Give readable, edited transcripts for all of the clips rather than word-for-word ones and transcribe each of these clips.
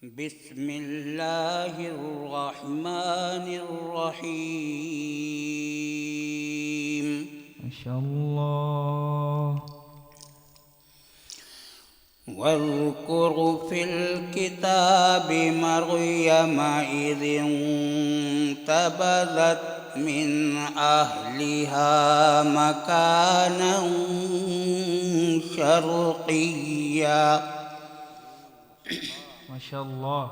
بسم الله الرحمن الرحيم. ما شاء الله. واذكر في الكتاب مريم إذ انتبذت من أهلها مكانا شرقيا ما شاء الله.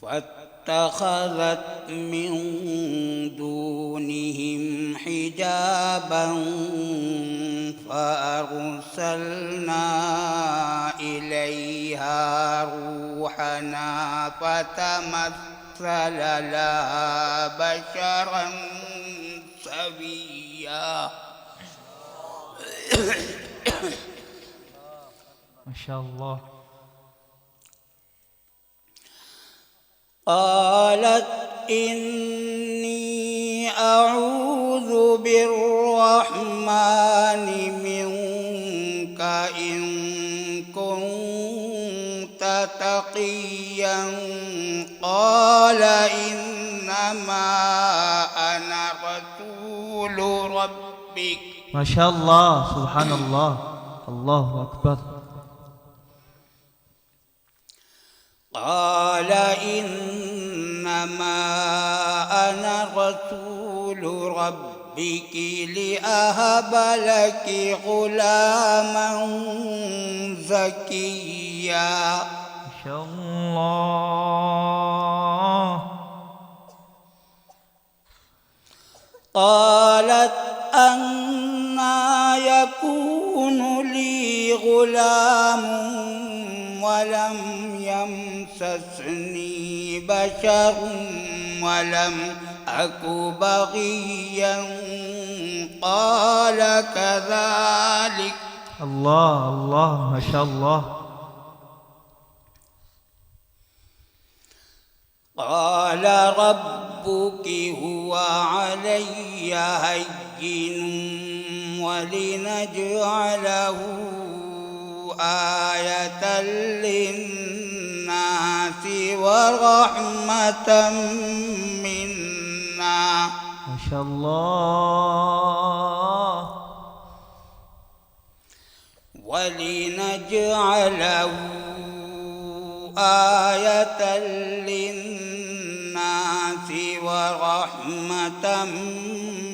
فاتخذت من دونهم حجابا فأرسلنا إليها روحنا فتمثل لها بشرا سويا. ما شاء الله. قالت إني أعوذ بالرحمن منك إن كنت تقيا. قال إنما أنا رسول ربك. ما شاء الله. سبحان الله. الله أكبر. قال إنما أنا رسول ربك لأهب لك غلاما زكيا. ما شاء الله. قالت أنى يكون لي غلام ولم يمسسني بشر ولم أك بغيا. قال كذلك. الله الله. ما شاء الله. قال ربك هو علي هين ولنجعله آية للناس ورحمة منا. ما شاء الله. ولنجعله آية للناس ورحمة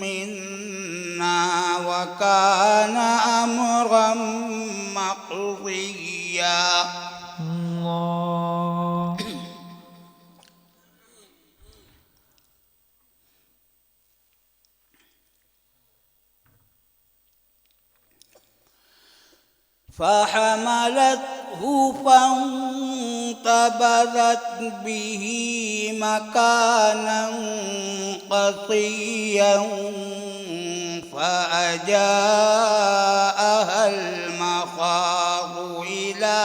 منا وكان أمرا مقضيا. الله. فحملته فانتبذت به مكانا قصيا فأجاءها المخاض إلى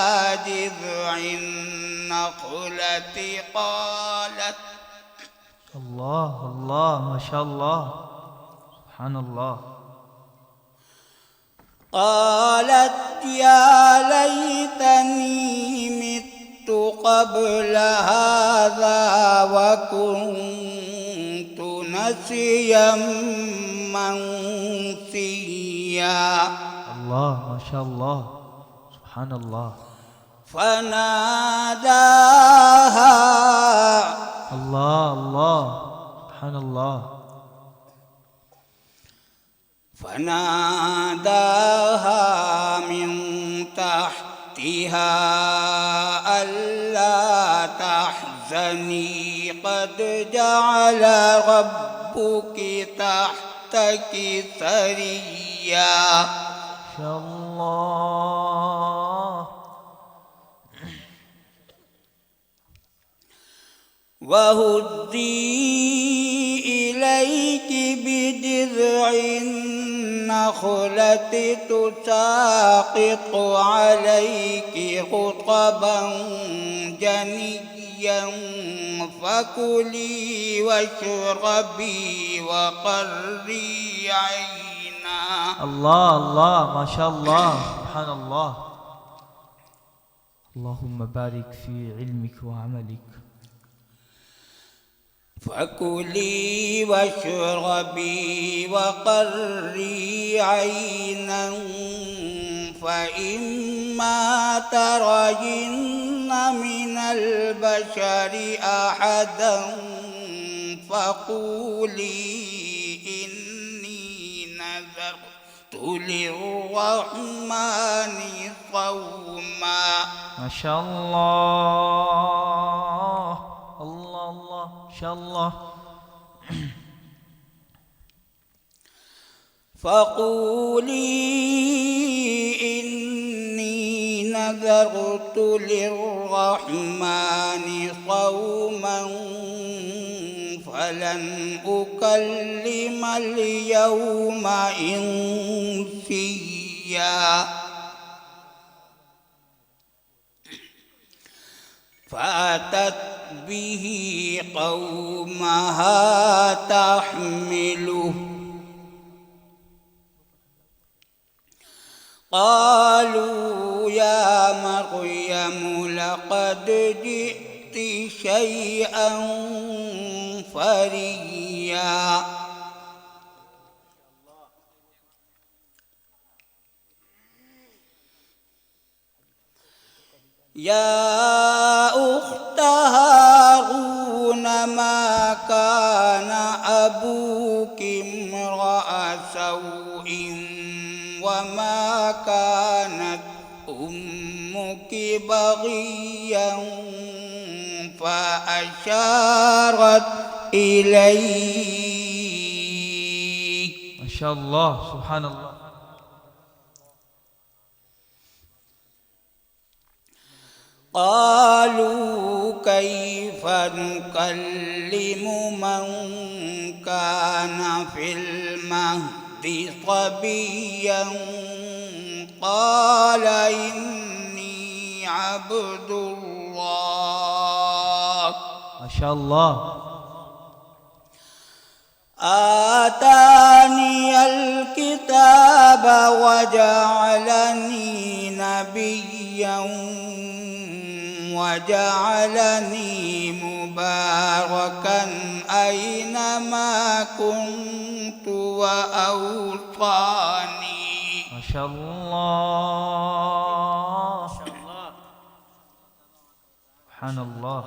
جذع النخلة قالت. الله الله. ما شاء الله. سبحان الله. قالت يا ليتني مت قبل هذا وكنت نسيا منسيا. الله. ما شاء الله. سبحان الله. فناداها. الله الله. سبحان الله. فناداها من تحتها ألا تحزني قد جعل ربك تحتك سريا. ما شاء الله. وهزي إليك بجذع النخلة تساقط عليك رطبا جنيا فكلي واشربي وقري عينا. الله الله. ما شاء الله. سبحان الله. اللهم بارك في علمك وعملك. فكلي واشربي وقري عينا فإما ترين من البشر أحدا فقولي إني نذرت للرحمن صوما. ما شاء الله. الله الله ما شاء الله. فقولي إني نذرت للرحمن صوما فلن أكلم اليوم إنسيا. فأتت به قومها تحمله قالوا يا مريم لقد جئت شيئا فريا. يا أخت هارون ما كان أبوك امرأ سوء وما كانت أمك بغيا فأشارت إليه. ما شاء الله سبحان الله. قالوا كيف نكلم من كان في المهد صبيا قال إني عبد الله. ما شاء الله. آتاني الكتاب وجعلني نبيا وجعلني مباركا أينما كنت وأوصاني. ما شاء الله. سبحان الله.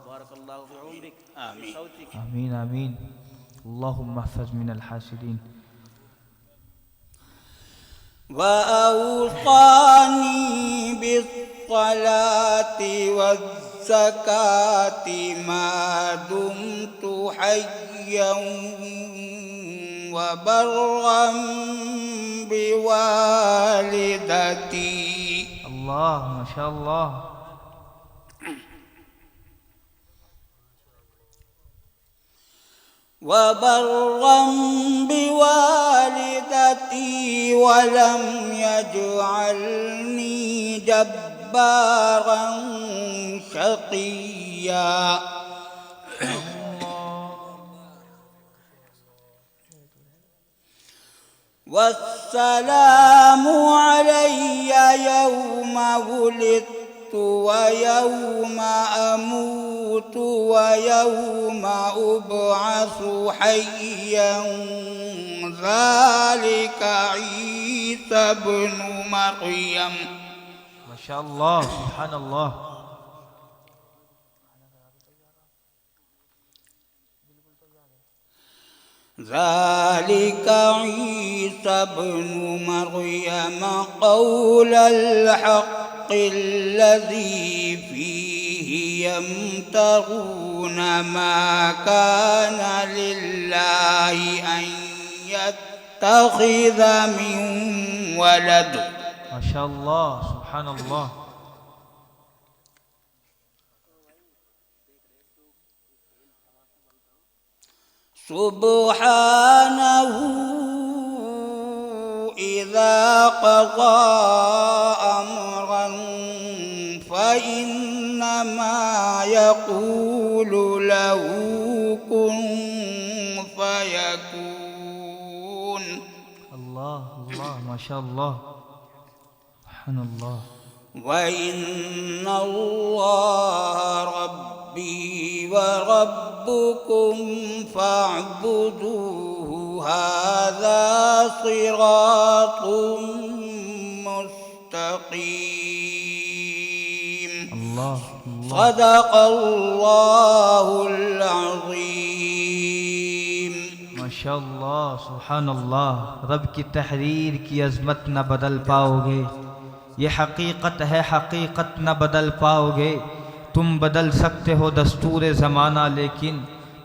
بارك الله في عمرك. آمين آمين آمين. اللهم احفظ من الحاسدين. وأوصاني بالصلاة والزكاة ما دمت حيا وبرا بوالدتي. الله ما شاء الله. وبرا بوالدتي ولم يجعلني جبارا شقيا. والسلام علي يوم ولدت ويوم أموت ويوم أبعث حيا ذلك عيسى ابن مريم. ما شاء الله سبحان الله. ذلك عيسى ابن مريم قول الحق الذي فيه يمترون ما كان لله أن يتخذ من ولد. ما شاء الله سبحان الله. سبحانه إذا قضى أمرا فإنما يقول له كن فيكون. الله الله ما شاء الله سبحان الله. وإن الله ربي وربكم فاعبدوه هذا صراط مستقيم الله صدق الله العظيم माशाअल्लाह सुभान अल्लाह। रब की तहरीर की अज़मत न बदल पाओगे, ये हकीकत है हकीकत न बदल पाओगे। तुम बदल सकते हो दस्तूर ज़माना, लेकिन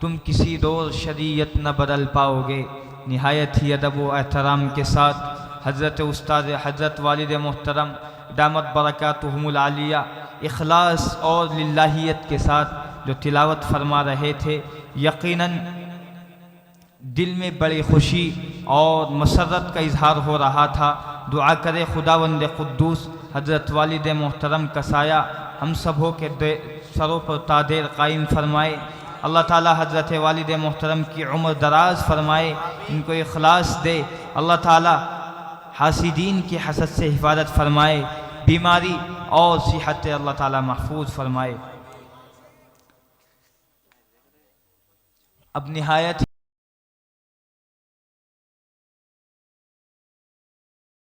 तुम किसी रोज़ शरीयत न बदल पाओगे। निहायत ही अदब व एहतराम के साथ हज़रत उस्ताद हज़रत वालिद मोहतरम दामत बरकातुहुमुल आलिया इखलास और लिल्लाहियत के साथ जो तिलावत फरमा रहे थे, यकीनन दिल में बड़ी खुशी और मसरत का इजहार हो रहा था। दुआ करे खुदावंद कुद्दूस हज़रत वालिद मोहतरम का साया हम सबों के सरों पर तादेर कायम फरमाए। अल्लाह ताला हज़रत वालिद मोहतरम की उम्र दराज फरमाए, इनको इखलास दे। अल्लाह ताला हासिदीन की हसद से हिफाजत फरमाए, बीमारी और सेहत अल्लाह ताला महफूज फरमाए। अब निहायत